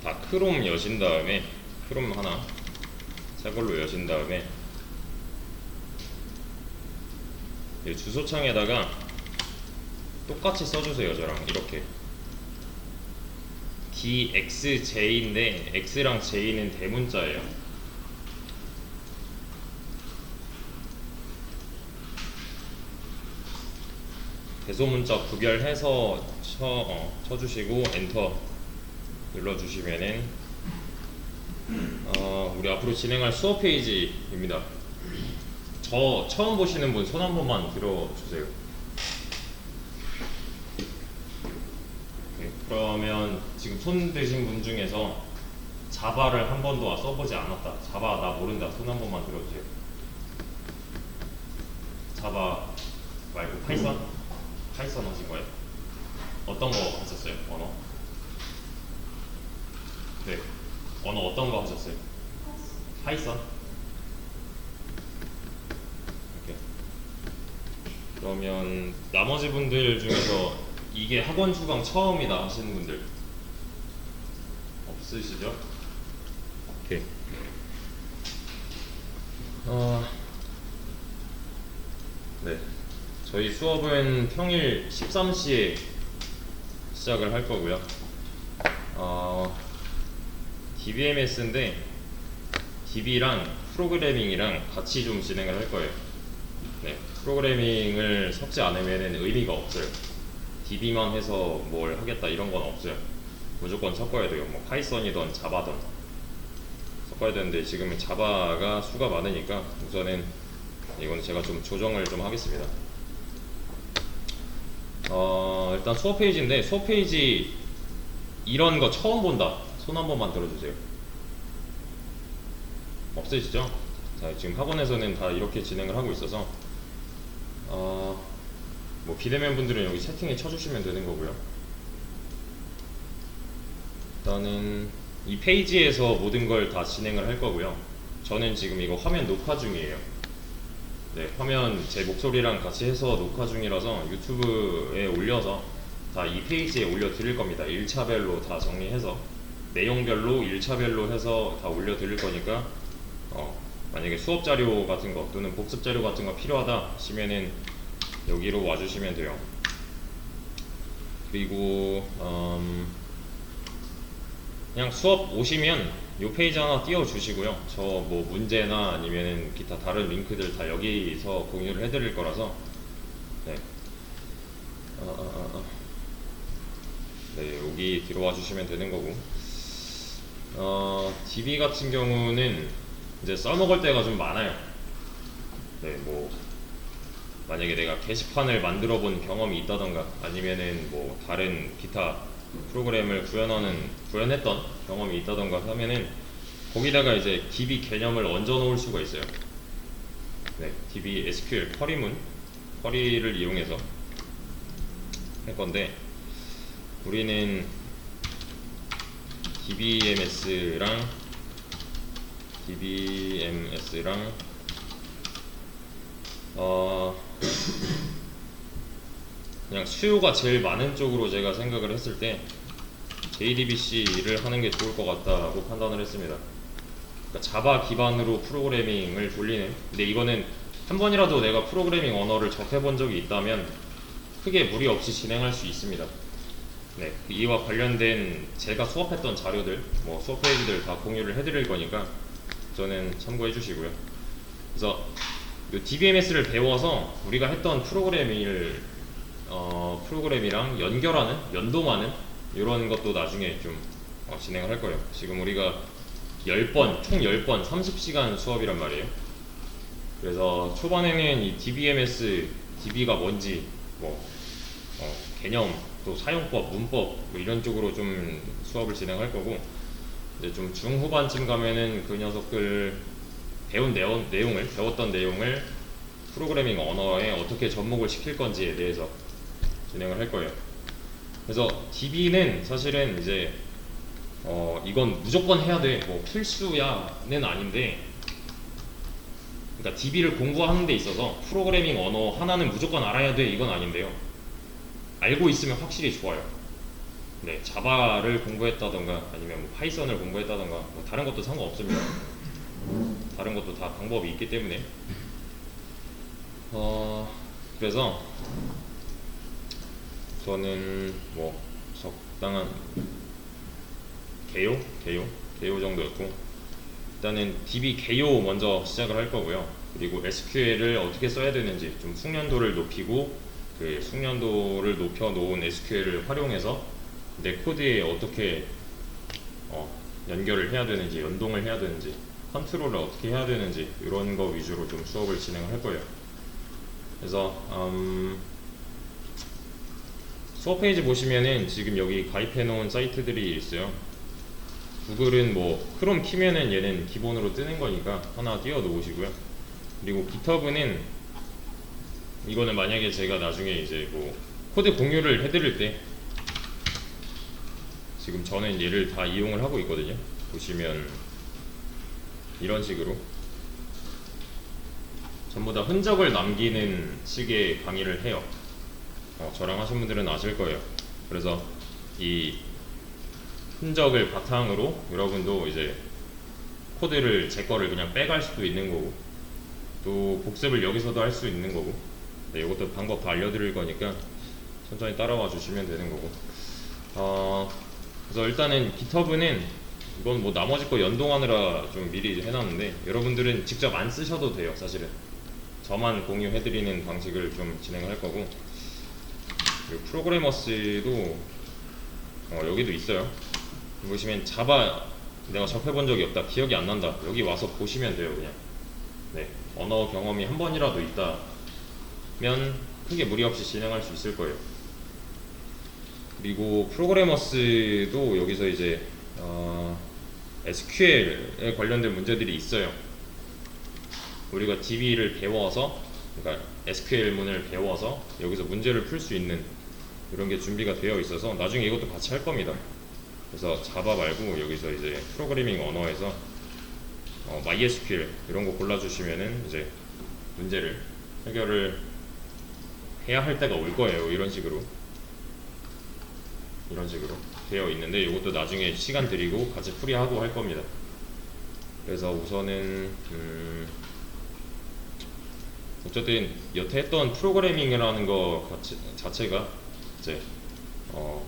다 크롬 여신 다음에 크롬 하나 새 걸로 여신 다음에 이 주소창에다가 똑같이 써주세요. 저랑 이렇게 DXJ인데 X랑 J는 대문자예요. 대소문자 구별해서 쳐주시고 엔터 눌러주시면은 우리 앞으로 진행할 수업 페이지입니다. 저 처음 보시는 분 손 한 번만 들어주세요. 네, 그러면 지금 손 드신 분 중에서 자바를 한 번도 써보지 않았다, 자바 나 모른다, 손 한 번만 들어주세요. 자바 말고 파이썬? 파이썬 하신 거예요? 어떤 거 하셨어요? 언어? 네, 언어 어떤 거 하셨어요? 파이썬? 이렇게. 그러면 나머지 분들 중에서 이게 학원 수강 처음이다 하시는 분들 없으시죠? 오케이. 네. 저희 수업은 평일 13시에 시작을 할 거고요. DBMS인데 DB랑 프로그래밍이랑 같이 좀 진행을 할 거예요. 네, 프로그래밍을 섞지 않으면 의미가 없어요. DB만 해서 뭘 하겠다 이런 건 없어요. 무조건 섞어야 돼요. 뭐 파이썬이든 자바든 섞어야 되는데 지금은 자바가 수가 많으니까 우선은 이건 제가 좀 조정을 좀 하겠습니다. 일단 수업 페이지인데 수업 페이지 이런 거 처음 본다 손 한 번만 들어주세요. 없으시죠? 자, 지금 학원에서는 다 이렇게 진행을 하고 있어서 뭐 비대면 분들은 여기 채팅에 쳐주시면 되는 거고요. 일단은 이 페이지에서 모든 걸 다 진행을 할 거고요. 저는 지금 이거 화면 녹화 중이에요. 네, 화면 제 목소리랑 같이 해서 녹화 중이라서 유튜브에 올려서 다 이 페이지에 올려 드릴 겁니다. 1차별로 다 정리해서 내용별로 1차별로 해서 다 올려 드릴 거니까 만약에 수업 자료 같은 거 또는 복습 자료 같은 거 필요하다 하시면은 여기로 와주시면 돼요. 그리고 그냥 수업 오시면 이 페이지 하나 띄워 주시고요. 저 뭐 문제나 아니면은 기타 다른 링크들 다 여기서 공유를 해드릴 거라서 네, 네 여기 들어와 주시면 되는 거고. DB 같은 경우는 이제 써먹을 때가 좀 많아요. 네, 뭐 만약에 내가 게시판을 만들어 본 경험이 있다던가 아니면은 뭐 다른 기타 프로그램을 구현했던 경험이 있다던가 하면은 거기다가 이제 DB 개념을 얹어 놓을 수가 있어요. 네, DB SQL 쿼리를 이용해서 할 건데 우리는 DBMS랑 그냥 수요가 제일 많은 쪽으로 제가 생각을 했을 때 JDBC를 하는 게 좋을 것 같다고 판단을 했습니다. 그러니까 자바 기반으로 프로그래밍을 돌리는, 근데 이거는 한 번이라도 내가 프로그래밍 언어를 접해본 적이 있다면 크게 무리 없이 진행할 수 있습니다. 네, 이와 관련된 제가 수업했던 자료들, 뭐 수업 페이지들 다 공유를 해드릴 거니까 저는 참고해 주시고요. 그래서 이 DBMS를 배워서 우리가 했던 프로그램이랑 연동하는 이런 것도 나중에 좀 진행을 할 거예요. 지금 우리가 10번, 총 10번 30시간 수업이란 말이에요. 그래서 초반에는 이 DBMS, DB가 뭔지 뭐 개념, 또 사용법, 문법 뭐 이런 쪽으로 좀 수업을 진행할 거고, 이제 좀 중후반쯤 가면은 그 녀석들 배웠던 내용을 프로그래밍 언어에 어떻게 접목을 시킬 건지에 대해서 진행을 할 거예요. 그래서 DB는 사실은 이제 이건 무조건 해야 돼, 뭐 필수야는 아닌데, 그러니까 DB를 공부하는 데 있어서 프로그래밍 언어 하나는 무조건 알아야 돼 이건 아닌데요. 알고 있으면 확실히 좋아요. 네, 자바를 공부했다던가 아니면 뭐 파이썬을 공부했다던가 뭐 다른 것도 상관없습니다. 다른 것도 다 방법이 있기 때문에 그래서 저는 뭐 적당한 개요 정도였고, 일단은 DB 개요 먼저 시작을 할 거고요. 그리고 SQL을 어떻게 써야 되는지 좀 숙련도를 높이고, 그 숙련도를 높여 놓은 SQL을 활용해서 내 코드에 어떻게 연결을 해야 되는지, 연동을 해야 되는지, 컨트롤을 어떻게 해야 되는지 이런 거 위주로 좀 수업을 진행을 할 거예요. 그래서 수업 페이지 보시면은 지금 여기 가입해 놓은 사이트들이 있어요. 구글은 뭐 크롬 키면은 얘는 기본으로 뜨는 거니까 하나 띄워 놓으시고요. 그리고 GitHub는 이거는 만약에 제가 나중에 이제 뭐 코드 공유를 해드릴 때, 지금 저는 얘를 다 이용을 하고 있거든요. 보시면 이런 식으로 전부 다 흔적을 남기는 식의 강의를 해요. 저랑 하신 분들은 아실 거예요. 그래서 이 흔적을 바탕으로 여러분도 이제 코드를 제 거를 그냥 빼갈 수도 있는 거고, 또 복습을 여기서도 할 수 있는 거고, 네, 이것도 방법 다 알려드릴 거니까 천천히 따라와 주시면 되는 거고. 그래서 일단은 GitHub는 이건 뭐 나머지 거 연동하느라 좀 미리 해놨는데, 여러분들은 직접 안 쓰셔도 돼요. 사실은 저만 공유해드리는 방식을 좀 진행을 할 거고, 그리고 프로그래머스도 여기도 있어요. 보시면 자바 내가 접해본 적이 없다, 기억이 안 난다, 여기 와서 보시면 돼요. 그냥 네, 언어 경험이 한 번이라도 있다면 크게 무리 없이 진행할 수 있을 거예요. 그리고 프로그래머스도 여기서 이제 SQL에 관련된 문제들이 있어요. 우리가 DB를 배워서, 그러니까 SQL문을 배워서 여기서 문제를 풀 수 있는 이런 게 준비가 되어 있어서 나중에 이것도 같이 할 겁니다. 그래서 자바 말고 여기서 이제 프로그래밍 언어에서 MySQL 이런 거 골라주시면은 이제 문제를 해결을 해야 할 때가 올 거예요. 이런 식으로 되어 있는데, 이것도 나중에 시간 들이고 같이 풀이하고 할 겁니다. 그래서 우선은 어쨌든 여태 했던 프로그래밍이라는 거 자체가 이제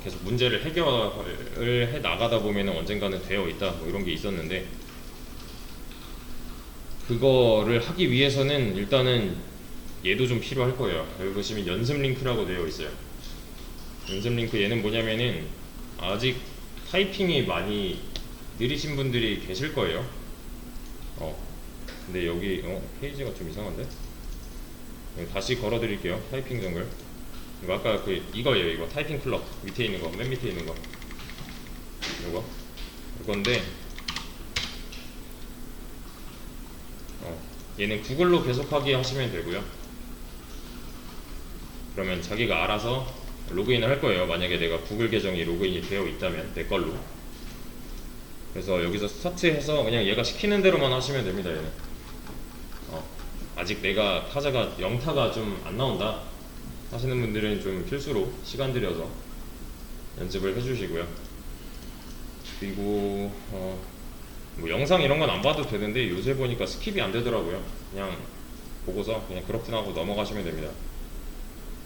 계속 문제를 해결을 해 나가다 보면은 언젠가는 되어 있다, 뭐 이런 게 있었는데, 그거를 하기 위해서는 일단은 얘도 좀 필요할 거예요. 여기 보시면 연습 링크라고 되어 있어요. 연습 링크, 얘는 뭐냐면은 아직 타이핑이 많이 느리신 분들이 계실 거예요. 근데 여기 페이지가 좀 이상한데? 다시 걸어 드릴게요. 타이핑 정글. 이거 아까 이거예요. 이거 타이핑 클럽 밑에 있는 거, 맨 밑에 있는 거, 이건데 얘는 구글로 계속하기 하시면 되고요. 그러면 자기가 알아서 로그인을 할 거예요. 만약에 내가 구글 계정이 로그인이 되어 있다면 내 걸로. 그래서 여기서 스타트해서 그냥 얘가 시키는 대로만 하시면 됩니다. 얘는 아직 내가 타자가 영타가 좀 안 나온다 하시는 분들은 좀 필수로 시간 들여서 연습을 해주시고요. 그리고 뭐 영상 이런 건 안 봐도 되는데 요새 보니까 스킵이 안 되더라고요. 그냥 보고서 그냥 그렇구나 하고 넘어가시면 됩니다.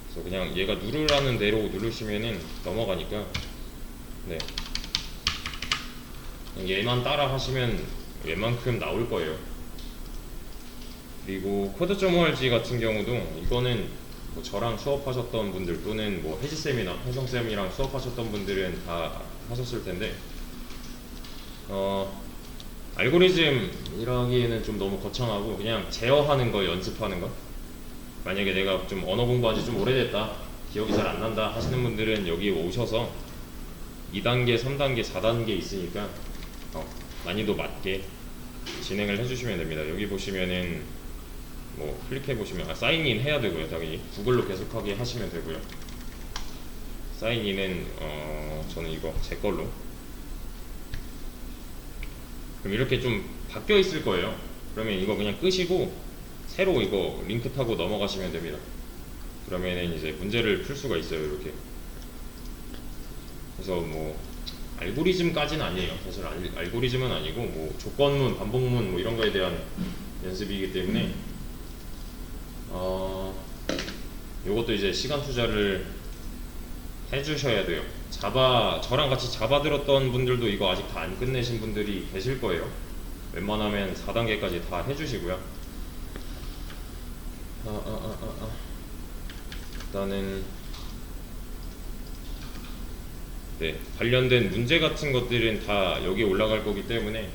그래서 그냥 얘가 누르라는 대로 누르시면은 넘어가니까, 네, 얘만 따라 하시면 웬만큼 나올 거예요. 그리고 코드.org 같은 경우도 이거는 뭐 저랑 수업하셨던 분들 또는 뭐 혜지쌤이나 혜성쌤이랑 수업하셨던 분들은 다 하셨을 텐데, 알고리즘이라기에는 좀 너무 거창하고 그냥 제어하는 거 연습하는 거. 만약에 내가 좀 언어 공부한 지 좀 오래됐다, 기억이 잘 안 난다 하시는 분들은 여기 오셔서 2단계, 3단계, 4단계 있으니까 난이도 맞게 진행을 해주시면 됩니다. 여기 보시면은 뭐 클릭해 보시면 사인인 해야 되고요. 당연히 구글로 계속하게 하시면 되고요. 사인인은 저는 이거 제 걸로. 그럼 이렇게 좀 바뀌어 있을 거예요. 그러면 이거 그냥 끄시고 새로 이거 링크 타고 넘어가시면 됩니다. 그러면은 이제 문제를 풀 수가 있어요. 이렇게. 그래서 뭐 알고리즘까지는 아니에요. 사실 알고리즘은 아니고 뭐 조건문, 반복문 뭐 이런 거에 대한 연습이기 때문에 요것도 이제 시간 투자를 해주셔야 돼요. 저랑 같이 자바 들었던 분들도 이거 아직 다 안 끝내신 분들이 계실 거예요. 웬만하면 4단계까지 다 해주시고요. 일단은 네, 관련된 문제 같은 것들은 다 여기 올라갈 거기 때문에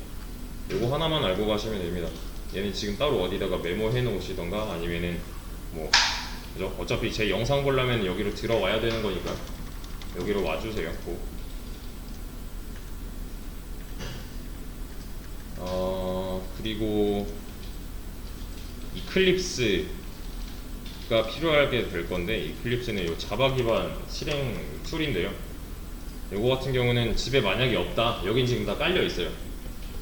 요거 하나만 알고 가시면 됩니다. 얘는 지금 따로 어디다가 메모해 놓으시던가 아니면은 뭐 그죠? 어차피 제 영상 보려면 여기로 들어와야 되는 거니까 여기로 와주세요. 그리고 이클립스가 필요하게 될 건데, 이클립스는 요 자바 기반 실행 툴인데요. 요거 같은 경우는 집에 만약에 없다, 여긴 지금 다 깔려 있어요.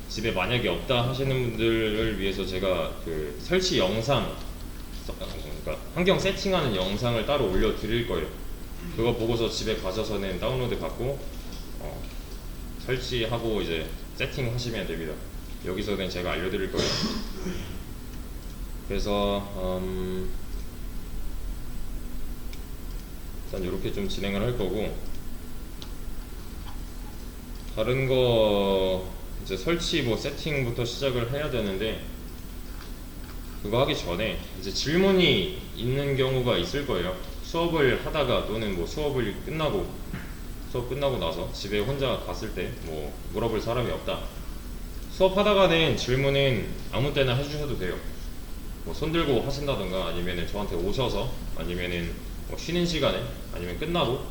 집에 만약에 없다 하시는 분들을 위해서 제가 그 설치 영상, 그러니까 환경 세팅하는 영상을 따로 올려 드릴 거예요. 그거 보고서 집에 가셔서는 다운로드 받고 설치하고 이제 세팅 하시면 됩니다. 여기서는 제가 알려드릴 거예요. 그래서 일단 이렇게 좀 진행을 할 거고, 다른 거 이제 설치 뭐 세팅부터 시작을 해야 되는데, 그거 하기 전에 이제 질문이 있는 경우가 있을 거예요. 수업을 하다가 또는 뭐 수업 끝나고 나서 집에 혼자 갔을 때 뭐 물어볼 사람이 없다. 수업하다가는 질문은 아무 때나 해주셔도 돼요. 뭐 손 들고 하신다던가 아니면은 저한테 오셔서 아니면은 뭐 쉬는 시간에 아니면 끝나고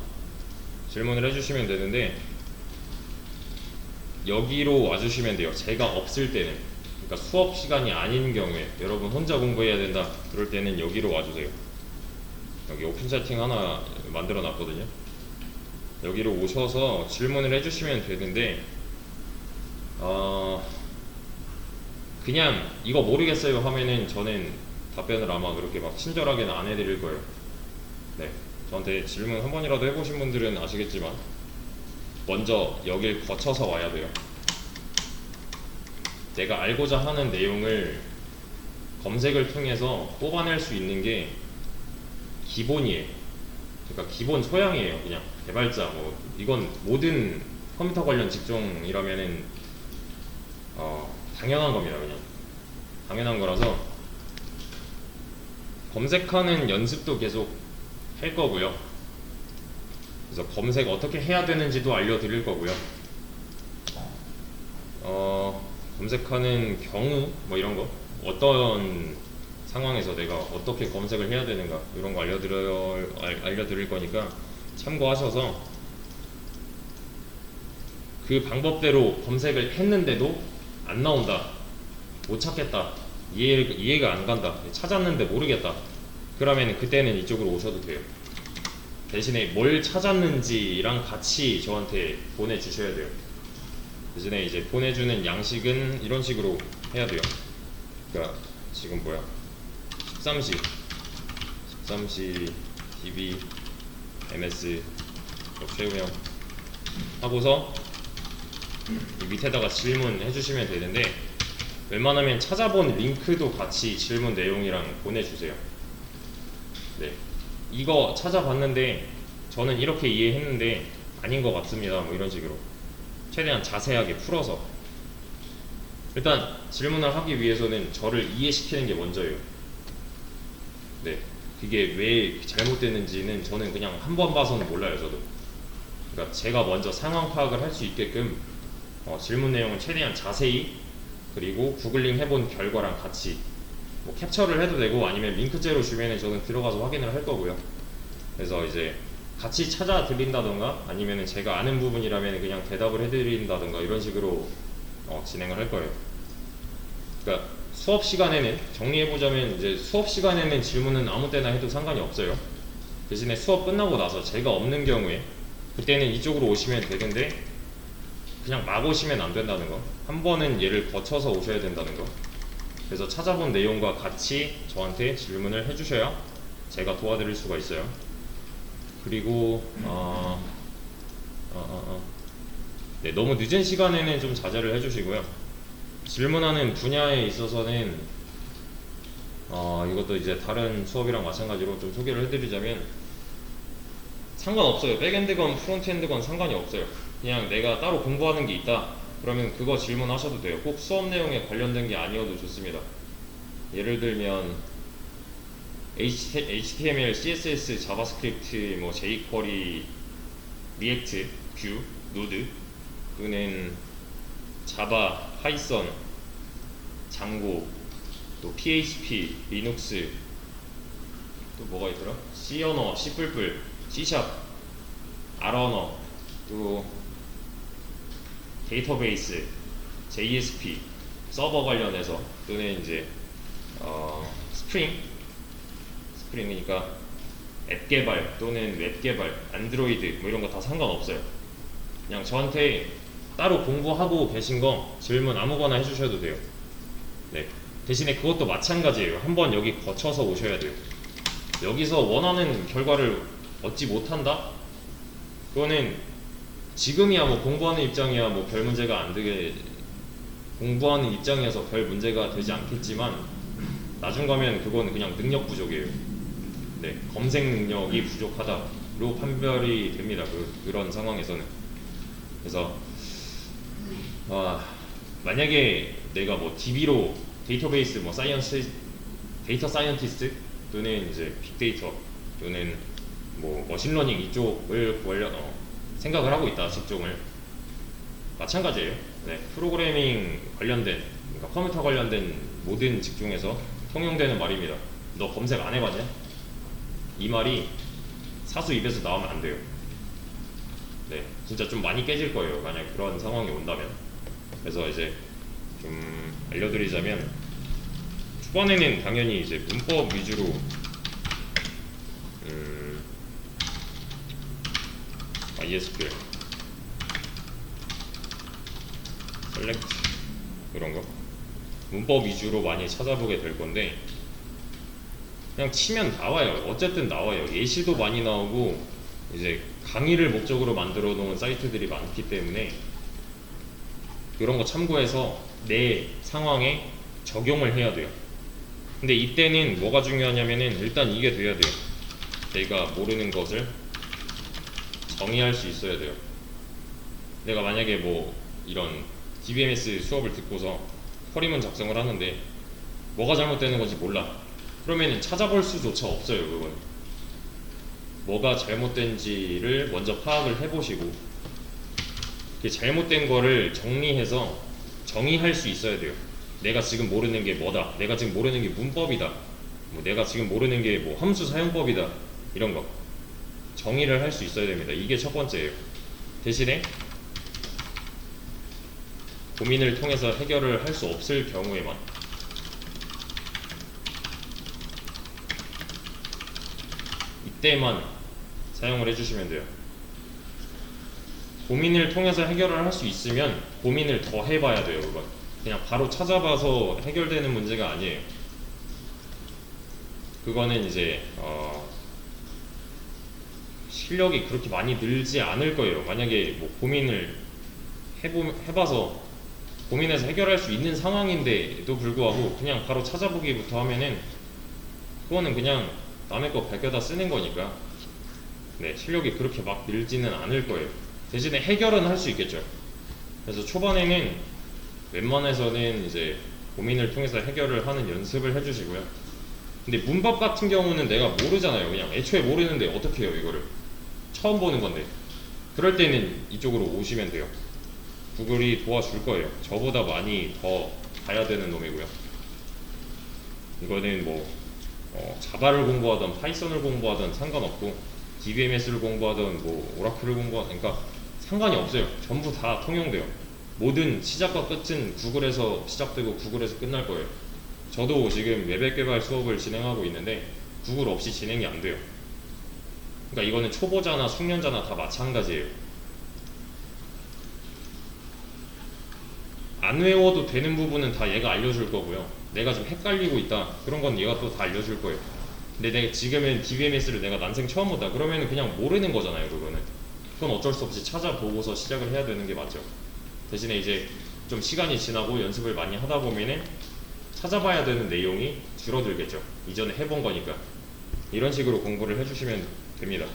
질문을 해주시면 되는데, 여기로 와주시면 돼요. 제가 없을 때는. 그러니까 수업 시간이 아닌 경우에 여러분 혼자 공부해야 된다 그럴 때는 여기로 와주세요. 여기 오픈 채팅 하나 만들어 놨거든요. 여기로 오셔서 질문을 해주시면 되는데, 그냥 이거 모르겠어요 하면은 저는 답변을 아마 그렇게 막 친절하게는 안 해드릴 거예요. 네, 저한테 질문 한 번이라도 해보신 분들은 아시겠지만 먼저 여길 거쳐서 와야 돼요. 내가 알고자 하는 내용을 검색을 통해서 뽑아낼 수 있는 게 기본이에요. 그러니까 기본 소양이에요. 그냥 개발자 뭐 이건 모든 컴퓨터 관련 직종이라면은 당연한 겁니다. 그냥 당연한 거라서 검색하는 연습도 계속 할 거고요. 그래서 검색 어떻게 해야 되는지도 알려드릴 거고요. 검색하는 경우 뭐 이런 거, 어떤 상황에서 내가 어떻게 검색을 해야 되는가 이런 거 알려드릴 거니까 참고하셔서 그 방법대로 검색을 했는데도 안 나온다, 못 찾겠다, 이해가 안 간다, 찾았는데 모르겠다, 그러면 그때는 이쪽으로 오셔도 돼요. 대신에 뭘 찾았는지랑 같이 저한테 보내주셔야 돼요. 대신에 이제 보내주는 양식은 이런 식으로 해야 돼요. 그러니까 지금 뭐야, 13시 DB MS 최우영 하고서 이 밑에다가 질문 해주시면 되는데, 웬만하면 찾아본 링크도 같이 질문 내용이랑 보내주세요. 네, 이거 찾아봤는데 저는 이렇게 이해했는데 아닌 것 같습니다, 뭐 이런 식으로 최대한 자세하게 풀어서. 일단 질문을 하기 위해서는 저를 이해시키는 게 먼저예요. 네, 그게 왜 잘못됐는지는 저는 그냥 한 번 봐서는 몰라요, 저도. 그러니까 제가 먼저 상황 파악을 할 수 있게끔 질문 내용은 최대한 자세히, 그리고 구글링 해본 결과랑 같이 뭐 캡처를 해도 되고 아니면 링크째로 주면은 저는 들어가서 확인을 할 거고요. 그래서 이제 같이 찾아 드린다던가 아니면 제가 아는 부분이라면 그냥 대답을 해드린다던가 이런 식으로 진행을 할 거예요. 그러니까 수업 시간에는, 정리해보자면 이제 수업 시간에는 질문은 아무 때나 해도 상관이 없어요. 대신에 수업 끝나고 나서 제가 없는 경우에 그때는 이쪽으로 오시면 되는데 그냥 막 오시면 안 된다는 거, 한 번은 얘를 거쳐서 오셔야 된다는 거. 그래서 찾아본 내용과 같이 저한테 질문을 해주셔야 제가 도와드릴 수가 있어요. 그리고 네, 너무 늦은 시간에는 좀 자제를 해주시고요. 질문하는 분야에 있어서는 이것도 이제 다른 수업이랑 마찬가지로 좀 소개를 해드리자면 상관없어요. 백엔드건 프론트엔드건 상관이 없어요. 그냥 내가 따로 공부하는 게 있다 그러면 그거 질문하셔도 돼요. 꼭 수업 내용에 관련된 게 아니어도 좋습니다. 예를 들면 HTML, CSS, 자바스크립트, 뭐 jQuery, 리액트, 뷰, 노드 또는 자바, 파이썬, 장고, 또 PHP, 리눅스, 또 뭐가 있더라? C 언어, C++, C샵, R 언어, 또 데이터베이스, JSP, 서버 관련해서 또는 이제 스프링이니까 앱 개발 또는 웹 개발, 안드로이드 뭐 이런 거 다 상관없어요. 그냥 저한테 따로 공부하고 계신 거 질문 아무거나 해주셔도 돼요. 네. 대신에 그것도 마찬가지예요. 한번 여기 거쳐서 오셔야 돼요. 여기서 원하는 결과를 얻지 못한다? 그거는 지금이야 뭐 공부하는 입장이야 뭐 별 문제가 안 되게 공부하는 입장이어서 별 문제가 되지 않겠지만 나중 가면 그건 그냥 능력 부족이에요. 네, 검색 능력이 부족하다로 판별이 됩니다. 그런 상황에서는. 그래서 만약에 내가 뭐 DB로 데이터베이스 뭐 데이터 사이언티스트 또는 이제 빅데이터 또는 뭐 머신러닝 이쪽을 생각을 하고 있다 직종을 마찬가지예요. 네, 프로그래밍 관련된 그러니까 컴퓨터 관련된 모든 직종에서 통용되는 말입니다. 너 검색 안 해봤냐? 이 말이 사수 입에서 나오면 안 돼요. 네, 진짜 좀 많이 깨질 거예요. 만약 그런 상황이 온다면. 그래서 이제 좀 알려드리자면 초반에는 당연히 이제 문법 위주로 MySQL, 셀렉트 이런 거 문법 위주로 많이 찾아보게 될 건데 그냥 치면 나와요. 어쨌든 나와요. 예시도 많이 나오고 이제 강의를 목적으로 만들어 놓은 사이트들이 많기 때문에 이런 거 참고해서 내 상황에 적용을 해야 돼요. 근데 이때는 뭐가 중요하냐면은 일단 이게 돼야 돼요. 내가 모르는 것을 정의할 수 있어야 돼요. 내가 만약에 뭐 이런 DBMS 수업을 듣고서 커리문 작성을 하는데 뭐가 잘못되는 건지 몰라. 그러면은 찾아볼 수조차 없어요. 그건 뭐가 잘못된지를 먼저 파악을 해보시고 그 잘못된 거를 정리해서 정의할 수 있어야 돼요. 내가 지금 모르는 게 뭐다. 내가 지금 모르는 게 문법이다. 뭐 내가 지금 모르는 게 뭐 함수 사용법이다. 이런 거 정의를 할 수 있어야 됩니다. 이게 첫 번째예요. 대신에 고민을 통해서 해결을 할 수 없을 경우에만 이때만 사용을 해주시면 돼요. 고민을 통해서 해결을 할 수 있으면 고민을 더 해봐야 돼요. 그건 그냥 바로 찾아봐서 해결되는 문제가 아니에요. 그거는 이제 실력이 그렇게 많이 늘지 않을 거예요. 만약에 뭐 고민을 해봐서 고민해서 해결할 수 있는 상황인데도 불구하고 그냥 바로 찾아보기부터 하면은 그거는 그냥 남의 거 밝혀다 쓰는 거니까 네, 실력이 그렇게 막 늘지는 않을 거예요. 대신에 해결은 할 수 있겠죠. 그래서 초반에는 웬만해서는 이제 고민을 통해서 해결을 하는 연습을 해주시고요. 근데 문법 같은 경우는 내가 모르잖아요. 그냥 애초에 모르는데 어떻게 해요 이거를. 처음 보는 건데 그럴 때는 이쪽으로 오시면 돼요. 구글이 도와줄 거예요. 저보다 많이 더 봐야 되는 놈이고요. 이거는 뭐 자바를 공부하던 파이썬을 공부하던 상관없고 DBMS를 공부하던 뭐 오라클을 공부하던 그러니까 상관이 없어요. 전부 다 통용돼요. 모든 시작과 끝은 구글에서 시작되고 구글에서 끝날 거예요. 저도 지금 웹앱 개발 수업을 진행하고 있는데 구글 없이 진행이 안 돼요. 그러니까 이거는 초보자나 숙련자나 다 마찬가지예요. 안 외워도 되는 부분은 다 얘가 알려줄 거고요. 내가 좀 헷갈리고 있다 그런 건 얘가 또 다 알려줄 거예요. 근데 내가 지금은 DBMS를 내가 난생 처음 보다 그러면 그냥 모르는 거잖아요. 그거는 그건 어쩔 수 없이 찾아보고서 시작을 해야 되는 게 맞죠. 대신에 이제 좀 시간이 지나고 연습을 많이 하다 보면은 찾아봐야 되는 내용이 줄어들겠죠. 이전에 해본 거니까. 이런 식으로 공부를 해주시면 됩니다.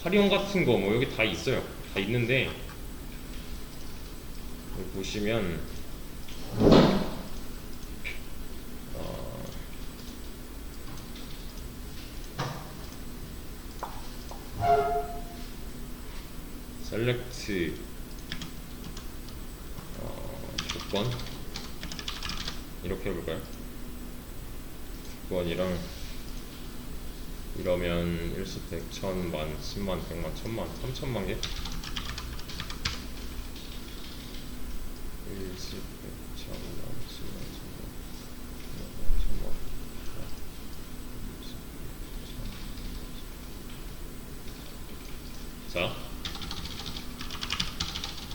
활용 같은 거 뭐 여기 다 있어요. 다 있는데 여기 보시면 셀렉트 조건 이렇게 해볼까요? 조건이랑 이러면 1십, 100, 1000, 만, 10만, 100만, 1000만, 3000만 개? 1십, 100, 1000만, 10만, 1000만, 1000만. 자,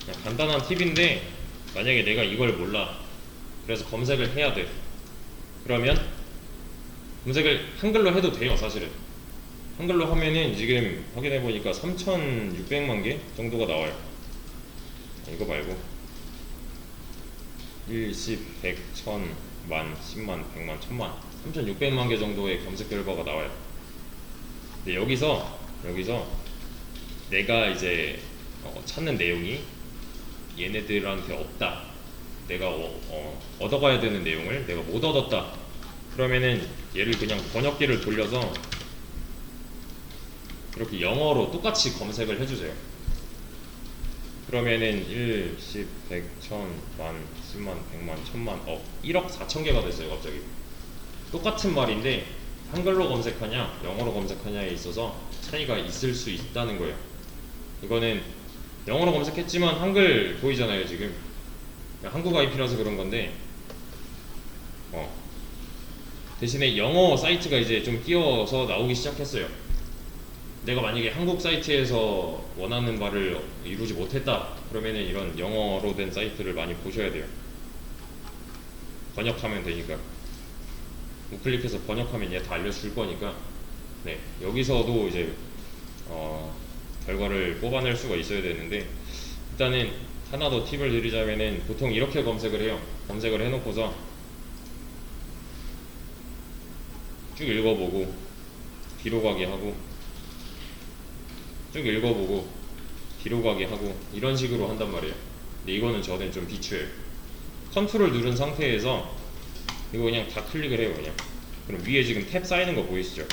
그냥 간단한 팁인데 만약에 내가 이걸 몰라, 그래서 검색을 해야 돼. 그러면 검색을 한글로 해도 돼요. 사실은 한글로 하면은 지금 확인해보니까 3600만 개 정도가 나와요. 이거 말고 1, 10, 100, 1000, 만, 10만, 100만, 1000만 3600만 개 정도의 검색 결과가 나와요. 근데 여기서 내가 이제 찾는 내용이 얘네들한테 없다, 내가 얻어가야 되는 내용을 내가 못 얻었다, 그러면은 얘를 그냥 번역기를 돌려서 이렇게 영어로 똑같이 검색을 해주세요. 그러면은 1, 10, 100, 1000, 만, 10만, 100만, 1000만 1억 4천 개가 됐어요. 갑자기 똑같은 말인데 한글로 검색하냐 영어로 검색하냐에 있어서 차이가 있을 수 있다는 거예요. 이거는 영어로 검색했지만 한글 보이잖아요. 지금 한국 IP라서 그런 건데 대신에 영어 사이트가 이제 좀 끼어서 나오기 시작했어요. 내가 만약에 한국 사이트에서 원하는 바를 이루지 못했다 그러면은 이런 영어로 된 사이트를 많이 보셔야 돼요. 번역하면 되니까. 우클릭해서 번역하면 얘 다 알려줄 거니까. 네, 여기서도 이제 결과를 뽑아낼 수가 있어야 되는데, 일단은 하나 더 팁을 드리자면은 보통 이렇게 검색을 해요. 검색을 해놓고서 쭉 읽어보고 뒤로 가기 하고 쭉 읽어보고 뒤로 가기 하고 이런 식으로 한단 말이에요. 근데 이거는 저는 좀 비추해요. 컨트롤 누른 상태에서 이거 그냥 다 클릭을 해요. 그냥 그럼 위에 지금 탭 쌓이는 거 보이시죠?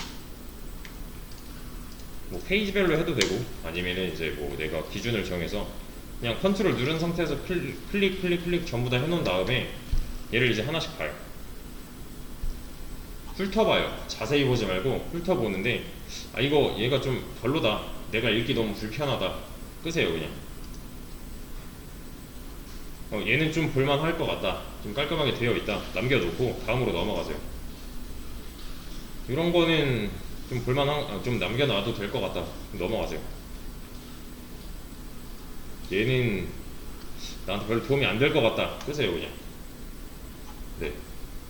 뭐 페이지별로 해도 되고 아니면은 이제 뭐 내가 기준을 정해서 그냥 컨트롤 누른 상태에서 클릭 전부 다 해놓은 다음에 얘를 이제 하나씩 봐요. 훑어봐요. 자세히 보지 말고 훑어보는데 이거 얘가 좀 별로다, 내가 읽기 너무 불편하다, 끄세요. 그냥 얘는 좀 볼만할 것 같다, 좀 깔끔하게 되어 있다, 남겨놓고 다음으로 넘어가세요. 이런 거는 좀 볼만한, 좀 남겨놔도 될 것 같다, 넘어가세요. 얘는 나한테 별로 도움이 안 될 것 같다, 끄세요. 그냥. 네.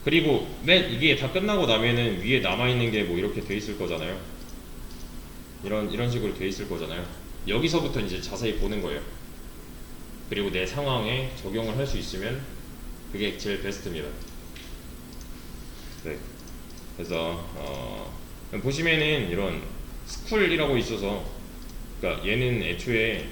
그리고 이게 다 끝나고 나면은 위에 남아있는 게 뭐 이렇게 돼 있을 거잖아요. 이런 식으로 돼 있을 거잖아요. 여기서부터 이제 자세히 보는 거예요. 그리고 내 상황에 적용을 할 수 있으면 그게 제일 베스트입니다. 네. 그래서 보시면은 이런 스쿨이라고 있어서, 그러니까 얘는 애초에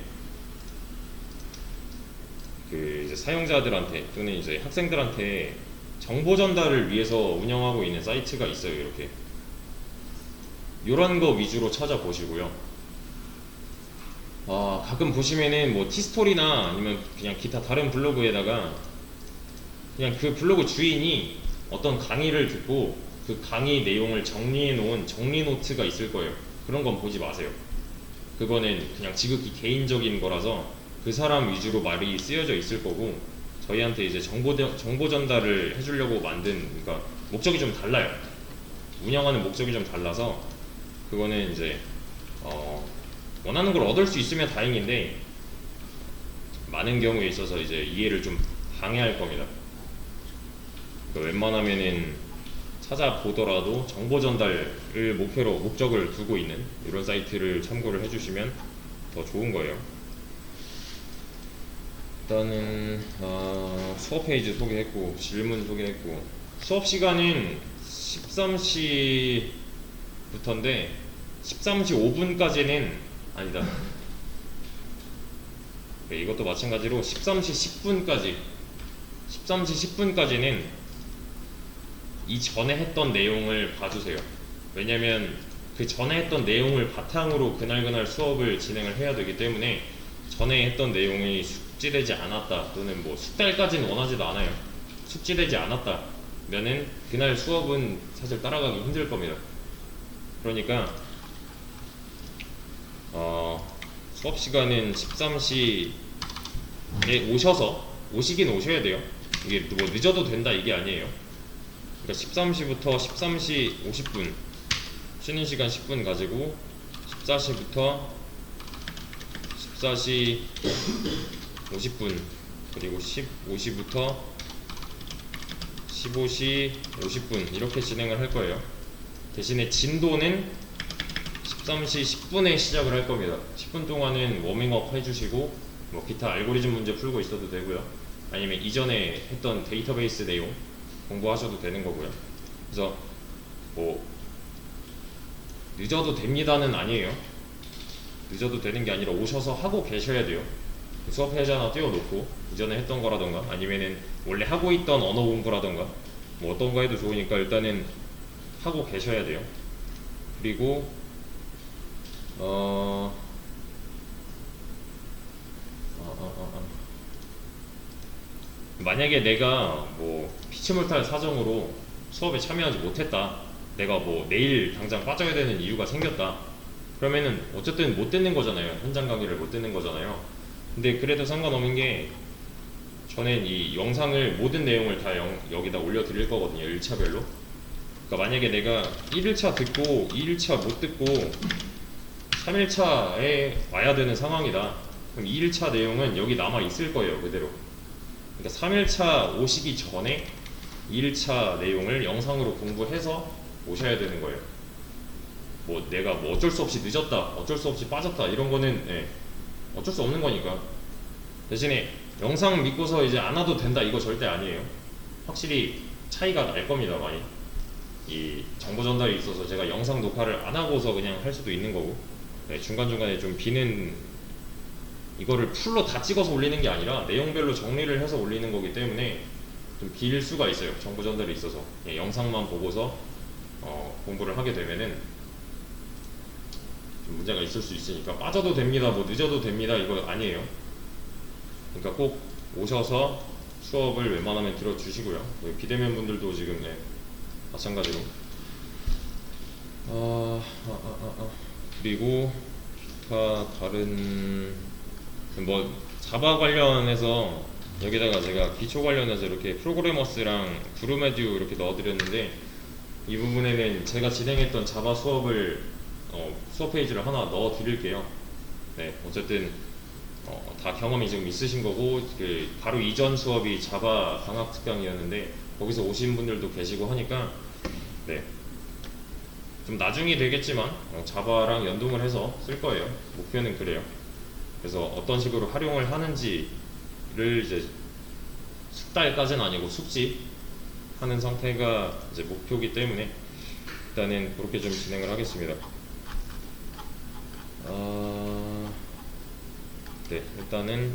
그 이제 사용자들한테 또는 이제 학생들한테 정보 전달을 위해서 운영하고 있는 사이트가 있어요. 이렇게 이런 거 위주로 찾아보시고요. 가끔 보시면은 뭐 티스토리나 아니면 그냥 기타 다른 블로그에다가 그냥 그 블로그 주인이 어떤 강의를 듣고 그 강의 내용을 정리해 놓은 정리 노트가 있을 거예요. 그런 건 보지 마세요. 그거는 그냥 지극히 개인적인 거라서 그 사람 위주로 말이 쓰여져 있을 거고, 저희한테 이제 정보 전달을 해주려고 만든, 그러니까 목적이 좀 달라요. 운영하는 목적이 좀 달라서 그거는 이제 원하는 걸 얻을 수 있으면 다행인데 많은 경우에 있어서 이제 이해를 좀 방해할 겁니다. 그러니까 웬만하면은 찾아보더라도 정보 전달을 목적을 두고 있는 이런 사이트를 참고를 해주시면 더 좋은 거예요. 일단은 수업 페이지 소개했고 질문 소개했고, 수업 시간은 13시부터인데 13시 5분까지는 아니다. 네, 이것도 마찬가지로 13시 10분까지는 이전에 했던 내용을 봐주세요. 왜냐면 그 전에 했던 내용을 바탕으로 그날 수업을 진행을 해야 되기 때문에, 전에 했던 내용이 숙지되지 않았다 또는 뭐 숙달까지는 원하지도 않아요. 숙지되지 않았다 면은 그날 수업은 사실 따라가기 힘들 겁니다. 그러니까 수업 시간은 13시에 오시긴 오셔야 돼요. 이게 뭐 늦어도 된다 이게 아니에요. 그러니까 13시부터 13시 50분 쉬는 시간 10분 가지고, 14시부터 14시 50분 그리고 15시부터 15시 50분 이렇게 진행을 할 거예요. 대신에 진도는 13시 10분에 시작을 할 겁니다. 10분 동안은 워밍업 해주시고 뭐 기타 알고리즘 문제 풀고 있어도 되고요, 아니면 이전에 했던 데이터베이스 내용 공부하셔도 되는 거고요. 그래서 뭐 늦어도 됩니다는 아니에요. 늦어도 되는 게 아니라 오셔서 하고 계셔야 돼요. 수업 해제 하나 띄워놓고 이전에 했던 거라던가 아니면은 원래 하고 있던 언어 공부라던가 뭐 어떤 거 해도 좋으니까 일단은 하고 계셔야 돼요. 그리고 만약에 내가 뭐 피치몰탈 사정으로 수업에 참여하지 못했다, 내가 뭐 내일 당장 빠져야 되는 이유가 생겼다, 그러면은 어쨌든 못 듣는 거잖아요. 현장 강의를 못 듣는 거잖아요. 근데 그래도 상관없는 게, 저는 이 영상을 모든 내용을 다 여기다 올려 드릴 거거든요, 1차별로. 그러니까 만약에 내가 1일차 듣고 2일차 못 듣고 3일차에 와야 되는 상황이다, 그럼 2일차 내용은 여기 남아 있을 거예요, 그대로. 그러니까 3일차 오시기 전에 2일차 내용을 영상으로 공부해서 오셔야 되는 거예요. 뭐 내가 뭐 어쩔 수 없이 늦었다, 어쩔 수 없이 빠졌다 이런 거는 어쩔 수 없는 거니까. 대신에 영상 믿고서 이제 안 와도 된다 이거 절대 아니에요. 확실히 차이가 날 겁니다, 많이. 이 정보 전달이 있어서 제가 영상 녹화를 안 하고서 그냥 할 수도 있는 거고, 중간중간에 좀 비는, 이거를 풀로 다 찍어서 올리는 게 아니라 내용별로 정리를 해서 올리는 거기 때문에 좀 빌 수가 있어요, 정보 전달이 있어서. 영상만 보고서 공부를 하게 되면은 좀 문제가 있을 수 있으니까, 빠져도 됩니다, 뭐 늦어도 됩니다 이거 아니에요. 그러니까 꼭 오셔서 수업을 웬만하면 들어주시고요. 비대면 분들도 지금 마찬가지로. 그리고 기타 다른 뭐 자바 관련해서 여기다가 제가 기초 관련해서 이렇게 프로그래머스랑 그루메듀 이렇게 넣어드렸는데, 이 부분에는 제가 진행했던 자바 수업을 수업 페이지를 하나 넣어 드릴게요. 어쨌든 다 경험이 지금 있으신 거고, 그 바로 이전 수업이 자바 강학 특강이었는데 거기서 오신 분들도 계시고 하니까 좀 나중이 되겠지만 자바랑 연동을 해서 쓸 거예요. 목표는 그래요. 그래서 어떤 식으로 활용을 하는지를 이제 숙달까지는 아니고 숙지하는 상태가 이제 목표이기 때문에 일단은 그렇게 좀 진행을 하겠습니다. 일단은